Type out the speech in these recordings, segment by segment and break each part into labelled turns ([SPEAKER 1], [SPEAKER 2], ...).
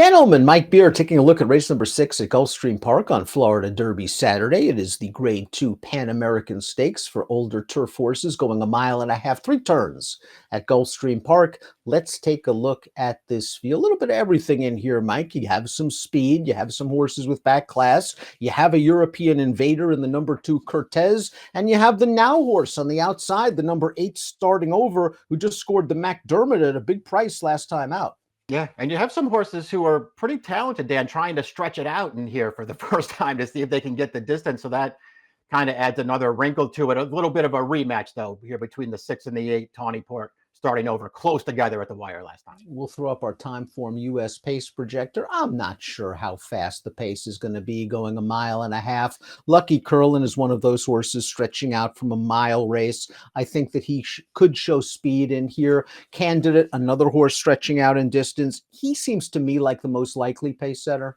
[SPEAKER 1] Dan Illman, Mike Beer, taking a look at race number 6 at Gulfstream Park on Florida Derby Saturday. It is the Grade 2 Pan American Stakes for older turf horses, going a mile and a half, 3 turns at Gulfstream Park. Let's take a look at this field. A little bit of everything in here, Mike. You have some speed. You have some horses with back class. You have a European Invader in the number 2 Cortez. And you have the Now horse on the outside, the number 8 Starting Over, who just scored the McDermott at a big price last time out.
[SPEAKER 2] Yeah, and you have some horses who are pretty talented, Dan, trying to stretch it out in here for the first time to see if they can get the distance. So that kind of adds another wrinkle to it. A little bit of a rematch, though, here between the 6 and the 8 Tawny Port, Starting Over, close together at the wire last time.
[SPEAKER 1] We'll throw up our Timeform US pace projector. I'm not sure how fast the pace is going to be, going a mile and a half. Lucky Curlin is one of those horses stretching out from a mile race. I think that he could show speed in here. Candidate, another horse stretching out in distance. He seems to me like the most likely pace setter.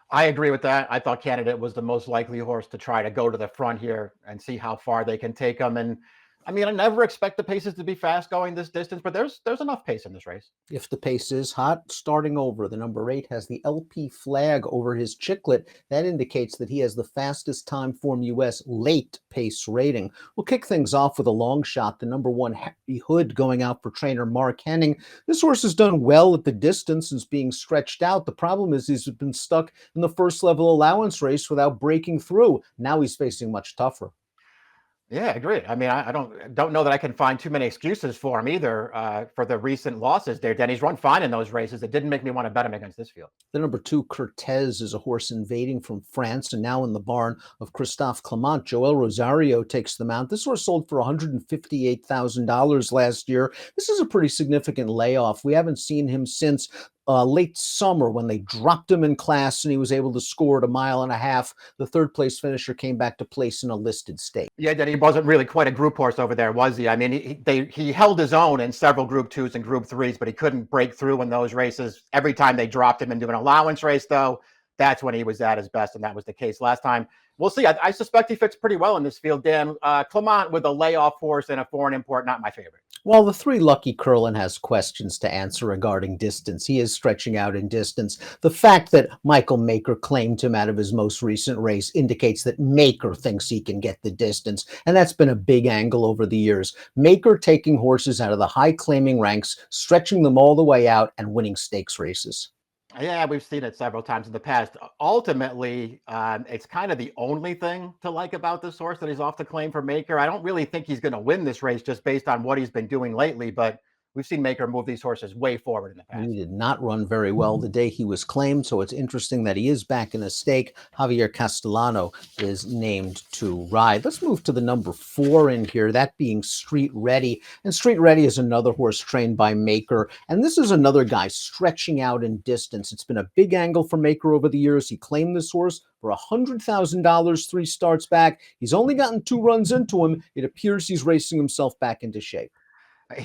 [SPEAKER 2] I agree with that. I thought Candidate was the most likely horse to try to go to the front here and see how far they can take him. And I mean, I never expect the paces to be fast going this distance, but there's enough pace in this race.
[SPEAKER 1] If the pace is hot, Starting Over, the number 8 has the LP flag over his chiclet. That indicates that he has the fastest Timeform US late pace rating. We'll kick things off with a long shot, the number 1 Happy Hood, going out for trainer Mark Henning. This horse has done well at the distance and is being stretched out. The problem is he's been stuck in the first level allowance race without breaking through. Now he's facing much tougher.
[SPEAKER 2] Yeah, I agree. I mean, I don't know that I can find too many excuses for him either for the recent losses there. Denny's run fine in those races. It didn't make me want to bet him against this field.
[SPEAKER 1] The number 2 Cortez is a horse invading from France and now in the barn of Christophe Clement. Joel Rosario takes the mount. This horse sold for $158,000 last year. This is a pretty significant layoff. We haven't seen him since late summer when they dropped him in class and he was able to score at a mile and a half. The third place finisher came back to place in a listed stake.
[SPEAKER 2] Yeah, that he wasn't really quite a group horse over there, was he? I mean, he held his own in several Group 2s and Group 3s, but he couldn't break through in those races. Every time they dropped him into an allowance race, though, that's when he was at his best, and that was the case last time. We'll see. I suspect he fits pretty well in this field, Dan. Clement with a layoff horse and a foreign import, not my favorite.
[SPEAKER 1] While the 3 Lucky Curlin has questions to answer regarding distance, he is stretching out in distance. The fact that Michael Maker claimed him out of his most recent race indicates that Maker thinks he can get the distance, and that's been a big angle over the years. Maker taking horses out of the high claiming ranks, stretching them all the way out, and winning stakes races.
[SPEAKER 2] Yeah, we've seen it several times in the past. Ultimately, it's kind of the only thing to like about this horse that he's off the claim for Maker. I don't really think he's going to win this race just based on what he's been doing lately, but we've seen Maker move these horses way forward in the past.
[SPEAKER 1] He did not run very well the day he was claimed, so it's interesting that he is back in a stake. Javier Castellano is named to ride. Let's move to the number 4 in here, that being Street Ready. And Street Ready is another horse trained by Maker, and this is another guy stretching out in distance. It's been a big angle for Maker over the years. He claimed this horse for $100,000 3 starts back. He's only gotten 2 runs into him. It appears he's racing himself back into shape.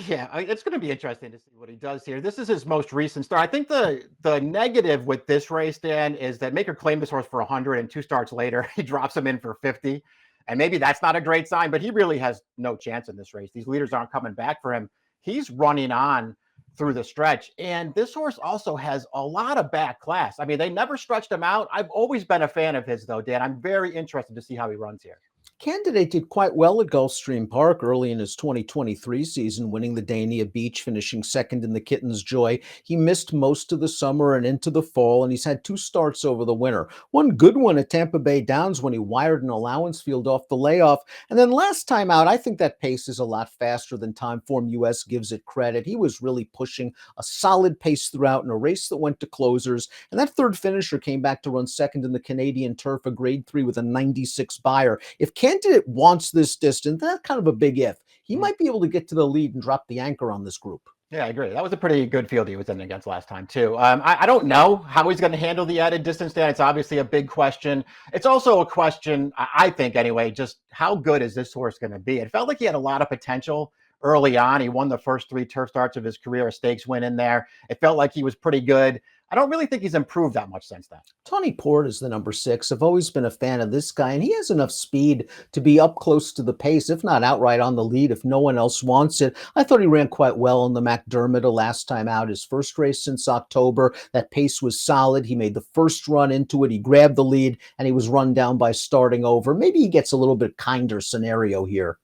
[SPEAKER 2] Yeah, it's going to be interesting to see what he does here. This is his most recent start. I think the negative with this race, Dan, is that Maker claimed this horse for 100 and 2 starts later, he drops him in for 50. And maybe that's not a great sign, but he really has no chance in this race. These leaders aren't coming back for him. He's running on through the stretch. And this horse also has a lot of back class. I mean, they never stretched him out. I've always been a fan of his, though, Dan. I'm very interested to see how he runs here.
[SPEAKER 1] Candidate did quite well at Gulfstream Park early in his 2023 season, winning the Dania Beach, finishing second in the Kitten's Joy. He missed most of the summer and into the fall, and he's had 2 starts over the winter. One good one at Tampa Bay Downs when he wired an allowance field off the layoff. And then last time out, I think that pace is a lot faster than Timeform US gives it credit. He was really pushing a solid pace throughout in a race that went to closers. And that third finisher came back to run second in the Canadian Turf, a grade 3 with a 96 buyer. If Candidate wants this distance, that's kind of a big if. He might be able to get to the lead and drop the anchor on this group.
[SPEAKER 2] Yeah, I agree. That was a pretty good field he was in against last time, too. I don't know how he's going to handle the added distance, Dan. It's obviously a big question. It's also a question, I think anyway, just how good is this horse going to be? It felt like he had a lot of potential early on. He won the first 3 turf starts of his career, a stakes win in there. It felt like he was pretty good. I don't really think he's improved that much since then.
[SPEAKER 1] Tawny Port is the number 6. I've always been a fan of this guy, and he has enough speed to be up close to the pace, if not outright on the lead, if no one else wants it. I thought he ran quite well in the McDermott last time out, his first race since October. That pace was solid. He made the first run into it. He grabbed the lead, and he was run down by starting over. Maybe he gets a little bit kinder scenario here.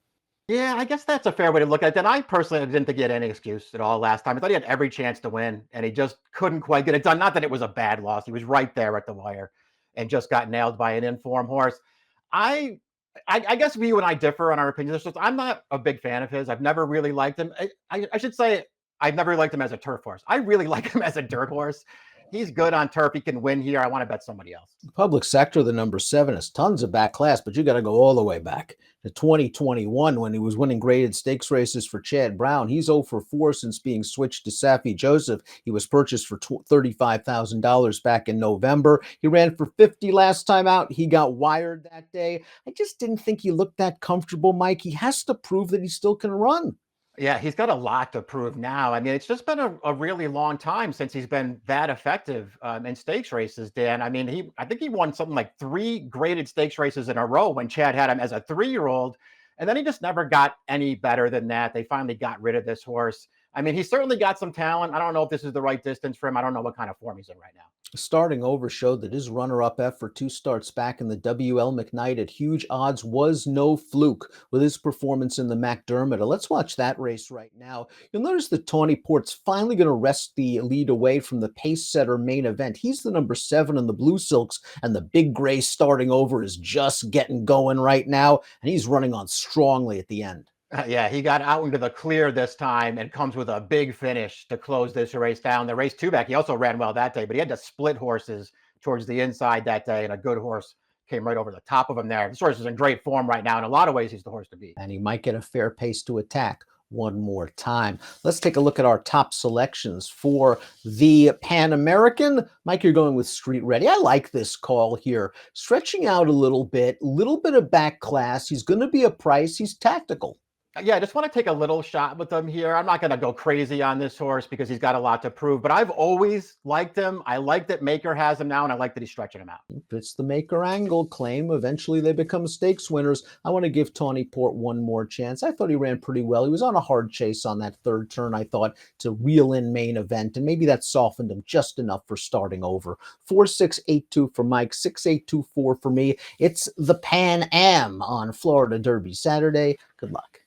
[SPEAKER 2] Yeah, I guess that's a fair way to look at it. And I personally didn't think he had any excuse at all last time. I thought he had every chance to win, and he just couldn't quite get it done. Not that it was a bad loss; he was right there at the wire, and just got nailed by an informed horse. I, I guess you and I differ on our opinions. I'm not a big fan of his. I've never really liked him. I should say I've never liked him as a turf horse. I really like him as a dirt horse. He's good on turf. He can win here. I want to bet somebody else.
[SPEAKER 1] Public sector, the number 7, has tons of back class, but you got to go all the way back to 2021 when he was winning graded stakes races for Chad Brown. He's 0 for 4 since being switched to Safi Joseph. He was purchased for $35,000 back in November. He ran for 50 last time out. He got wired that day. I just didn't think he looked that comfortable, Mike. He has to prove that he still can run.
[SPEAKER 2] Yeah, he's got a lot to prove now. I mean, it's just been a really long time since he's been that effective in stakes races, Dan. I mean, I think he won something like 3 graded stakes races in a row when Chad had him as a 3-year-old. And then he just never got any better than that. They finally got rid of this horse. I mean, he's certainly got some talent. I don't know if this is the right distance for him. I don't know what kind of form he's in right now.
[SPEAKER 1] Starting over showed that his runner-up effort 2 starts back in the W.L. McKnight at huge odds was no fluke with his performance in the McDermott. Let's watch that race right now. You'll notice that Tawny Port's finally going to wrest the lead away from the pace setter main event. He's the number 7 in the Blue Silks, and the Big Gray starting over is just getting going right now, and he's running on strongly at the end.
[SPEAKER 2] Yeah, he got out into the clear this time and comes with a big finish to close this race down. The race 2 back, he also ran well that day, but he had to split horses towards the inside that day, and a good horse came right over the top of him there. This horse is in great form right now. In a lot of ways, he's the horse to beat.
[SPEAKER 1] And he might get a fair pace to attack one more time. Let's take a look at our top selections for the Pan American. Mike, you're going with Street Ready. I like this call here. Stretching out a little bit of back class. He's going to be a price. He's tactical.
[SPEAKER 2] Yeah, I just want to take a little shot with him here. I'm not going to go crazy on this horse because he's got a lot to prove, but I've always liked him. I like that Maker has him now, and I like that he's stretching him out.
[SPEAKER 1] If it's the Maker angle claim, eventually they become stakes winners. I want to give Tawny Port one more chance. I thought he ran pretty well. He was on a hard chase on that 3rd turn, I thought, to reel in main event, and maybe that softened him just enough for starting over. 4682 for Mike, 6824 for me. It's the Pan Am on Florida Derby Saturday. Good luck.